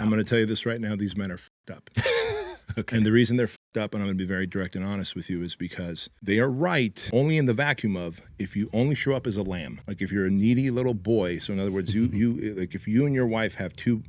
I'm going to tell you this right now. These men are fucked up. Okay. And the reason they're fucked up, and I'm going to be very direct and honest with you, is because they are right only in the vacuum of if you only show up as a lamb. Like if you're a needy little boy. So in other words, you like if you and your wife have two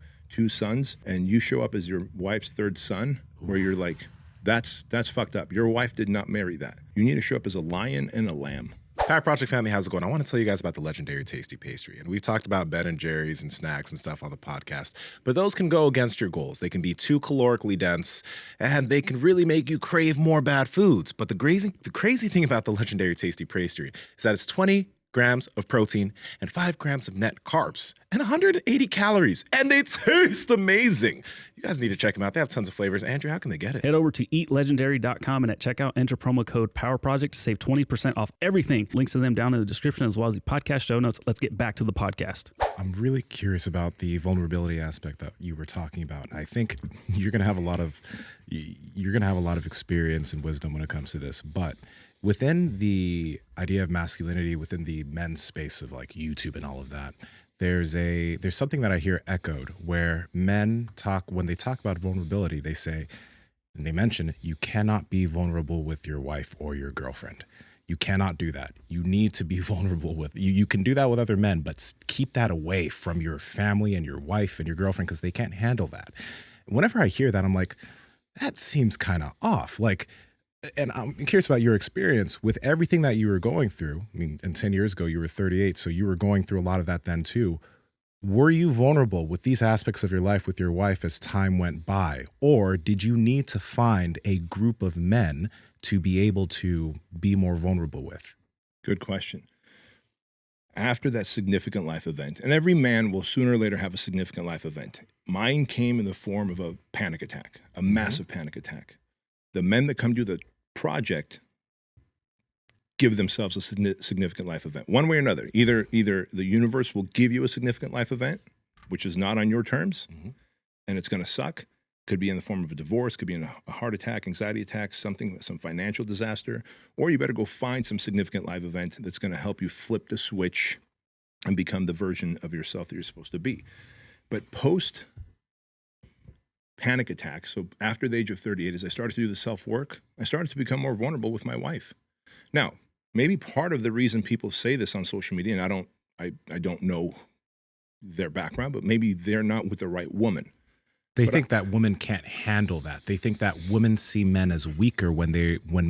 sons and you show up as your wife's third son, where you're like, that's fucked up. Your wife did not marry that. You need to show up as a lion and a lamb. Power Project family, how's it going? I want to tell you guys about the legendary Tasty Pastry. And we've talked about Ben & Jerry's and snacks and stuff on the podcast, but those can go against your goals. They can be too calorically dense, and they can really make you crave more bad foods. But the crazy thing about the legendary Tasty Pastry is that it's 20 grams of protein and 5 grams of net carbs and 180 calories, and they taste amazing. You guys need to check them out. They have tons of flavors. Andrew, how can they get it? Head over to eatlegendary.com and at checkout, enter promo code POWERPROJECT to save 20% off everything. Links to them down in the description as well as the podcast show notes. Let's get back to the podcast. I'm really curious about the vulnerability aspect that you were talking about. I think you're going to have a lot of experience and wisdom when it comes to this, but within the idea of masculinity, within the men's space of like YouTube and all of that, there's something that I hear echoed where men talk, when they talk about vulnerability, they say, and they mention, you cannot be vulnerable with your wife or your girlfriend. You cannot do that. You need to be vulnerable with, you can do that with other men, but keep that away from your family and your wife and your girlfriend because they can't handle that. Whenever I hear that, I'm like, that seems kind of off. Like, and I'm curious about your experience with everything that you were going through. I mean, and 10 years ago, you were 38, so you were going through a lot of that then too. Were you vulnerable with these aspects of your life with your wife as time went by? Or did you need to find a group of men to be able to be more vulnerable with? Good question. After that significant life event, and every man will sooner or later have a significant life event. Mine came in the form of a panic attack, a massive panic attack. The men that come to the project give themselves a significant life event, one way or another. Either the universe will give you a significant life event, which is not on your terms, and it's going to suck. Could be in the form of a divorce, could be in a heart attack, anxiety attack, some financial disaster, or you better go find some significant life event that's going to help you flip the switch and become the version of yourself that you're supposed to be. But post panic attack, so after the age of 38, as I started to do the self-work, I started to become more vulnerable with my wife. Now, maybe part of the reason people say this on social media, and I don't know their background, but maybe they're not with the right woman. They think that women can't handle that. They think that women see men as weaker when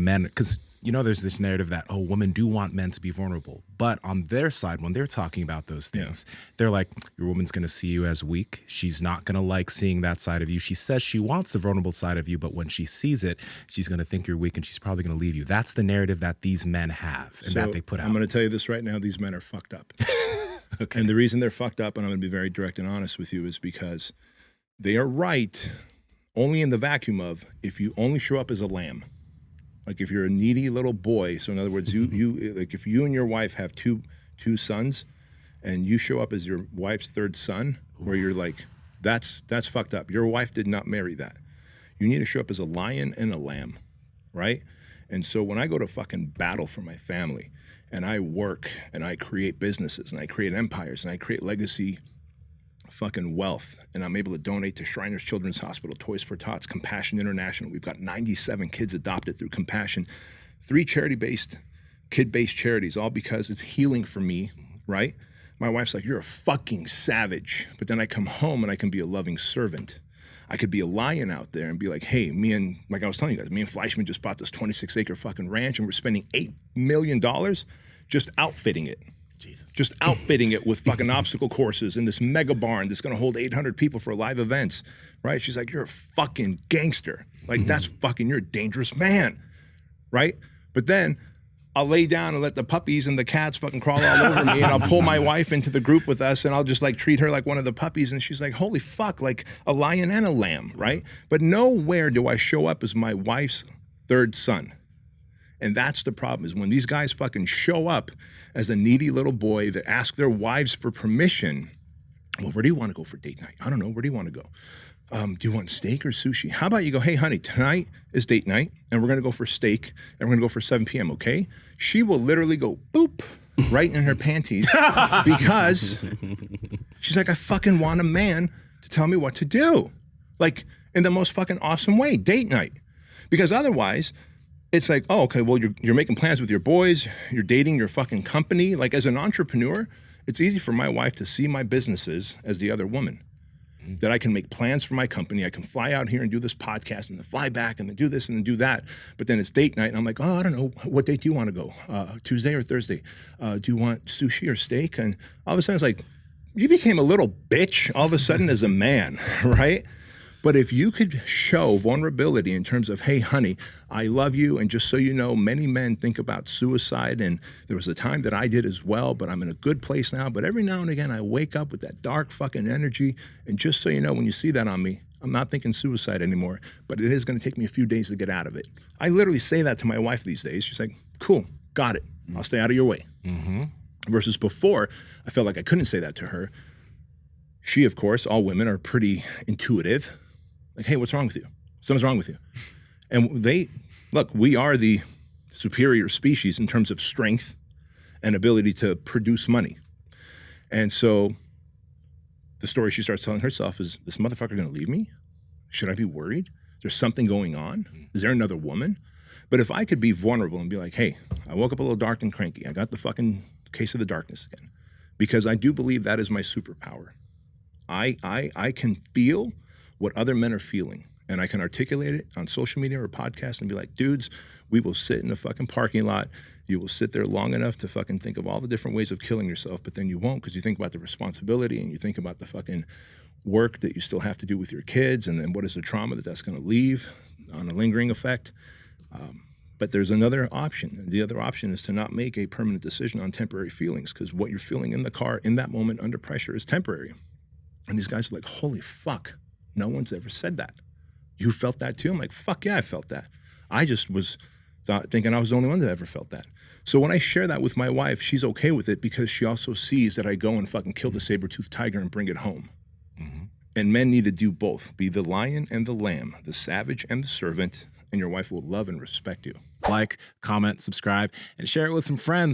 men, because you know there's this narrative that, oh, women do want men to be vulnerable. But on their side, when they're talking about those things, they're like, your woman's going to see you as weak. She's not going to like seeing that side of you. She says she wants the vulnerable side of you, but when she sees it, she's going to think you're weak and she's probably going to leave you. That's the narrative that these men have and that they put out. I'm going to tell you this right now. These men are fucked up. Okay. And the reason they're fucked up, and I'm going to be very direct and honest with you, is because they are right only in the vacuum of if you only show up as a lamb. Like if you're a needy little boy, so in other words, you like if you and your wife have two sons and you show up as your wife's third son, where you're like, that's fucked up. Your wife did not marry that. You need to show up as a lion and a lamb, right? And so when I go to fucking battle for my family and I work and I create businesses and I create empires and I create legacy fucking wealth, and I'm able to donate to Shriners Children's Hospital, Toys for Tots, Compassion International. We've got 97 kids adopted through Compassion, 3 charity-based, kid-based charities, all because it's healing for me, right? My wife's like, you're a fucking savage. But then I come home and I can be a loving servant. I could be a lion out there and be like, hey, like I was telling you guys, me and Fleischman just bought this 26-acre fucking ranch and we're spending $8 million just outfitting it. Jesus. Just outfitting it with fucking obstacle courses in this mega barn that's gonna hold 800 people for live events, right? She's like, you're a fucking gangster. Like, that's fucking, you're a dangerous man, right? But then I'll lay down and let the puppies and the cats fucking crawl all over me, and I'll pull my wife into the group with us, and I'll just like treat her like one of the puppies, and she's like, holy fuck, like a lion and a lamb, right? But nowhere do I show up as my wife's third son. And that's the problem, is when these guys fucking show up as a needy little boy that ask their wives for permission. Well, where do you want to go for date night? I don't know. Where do you want to go? Do you want steak or sushi? How about you go, hey, honey, tonight is date night, and we're going to go for steak, and we're going to go for 7 p.m., okay? She will literally go, boop, right in her panties because she's like, I fucking want a man to tell me what to do. like in the most fucking awesome way, date night. Because otherwise, it's like, oh, okay, well, you're making plans with your boys, you're dating your fucking company. Like as an entrepreneur, it's easy for my wife to see my businesses as the other woman. That I can make plans for my company. I can fly out here and do this podcast and then fly back and then do this and then do that. But then it's date night and I'm like, oh, I don't know, what date do you want to go? Tuesday or Thursday? Do you want sushi or steak? And all of a sudden it's like, you became a little bitch all of a sudden as a man, right? But if you could show vulnerability in terms of, hey, honey, I love you. And just so you know, many men think about suicide. And there was a time that I did as well, but I'm in a good place now. But every now and again, I wake up with that dark fucking energy. And just so you know, when you see that on me, I'm not thinking suicide anymore, but it is going to take me a few days to get out of it. I literally say that to my wife these days. She's like, cool, got it. I'll stay out of your way. Versus before, I felt like I couldn't say that to her. She, of course, all women are pretty intuitive. Like, hey, what's wrong with you? Something's wrong with you. And look, we are the superior species in terms of strength and ability to produce money. And so the story she starts telling herself is, this motherfucker gonna leave me? Should I be worried? There's something going on? Is there another woman? But if I could be vulnerable and be like, hey, I woke up a little dark and cranky. I got the fucking case of the darkness again. Because I do believe that is my superpower. I can feel what other men are feeling. And I can articulate it on social media or podcast and be like, dudes, we will sit in a fucking parking lot. You will sit there long enough to fucking think of all the different ways of killing yourself, but then you won't because you think about the responsibility and you think about the fucking work that you still have to do with your kids and then what is the trauma that's gonna leave on a lingering effect. But there's another option. The other option is to not make a permanent decision on temporary feelings because what you're feeling in the car in that moment under pressure is temporary. And these guys are like, holy fuck. No one's ever said that. You felt that too? I'm like, fuck yeah, I felt that. I just was thinking I was the only one that ever felt that. So when I share that with my wife, she's okay with it because she also sees that I go and fucking kill the saber-toothed tiger and bring it home. And men need to do both. Be the lion and the lamb, the savage and the servant, and your wife will love and respect you. Like, comment, subscribe, and share it with some friends.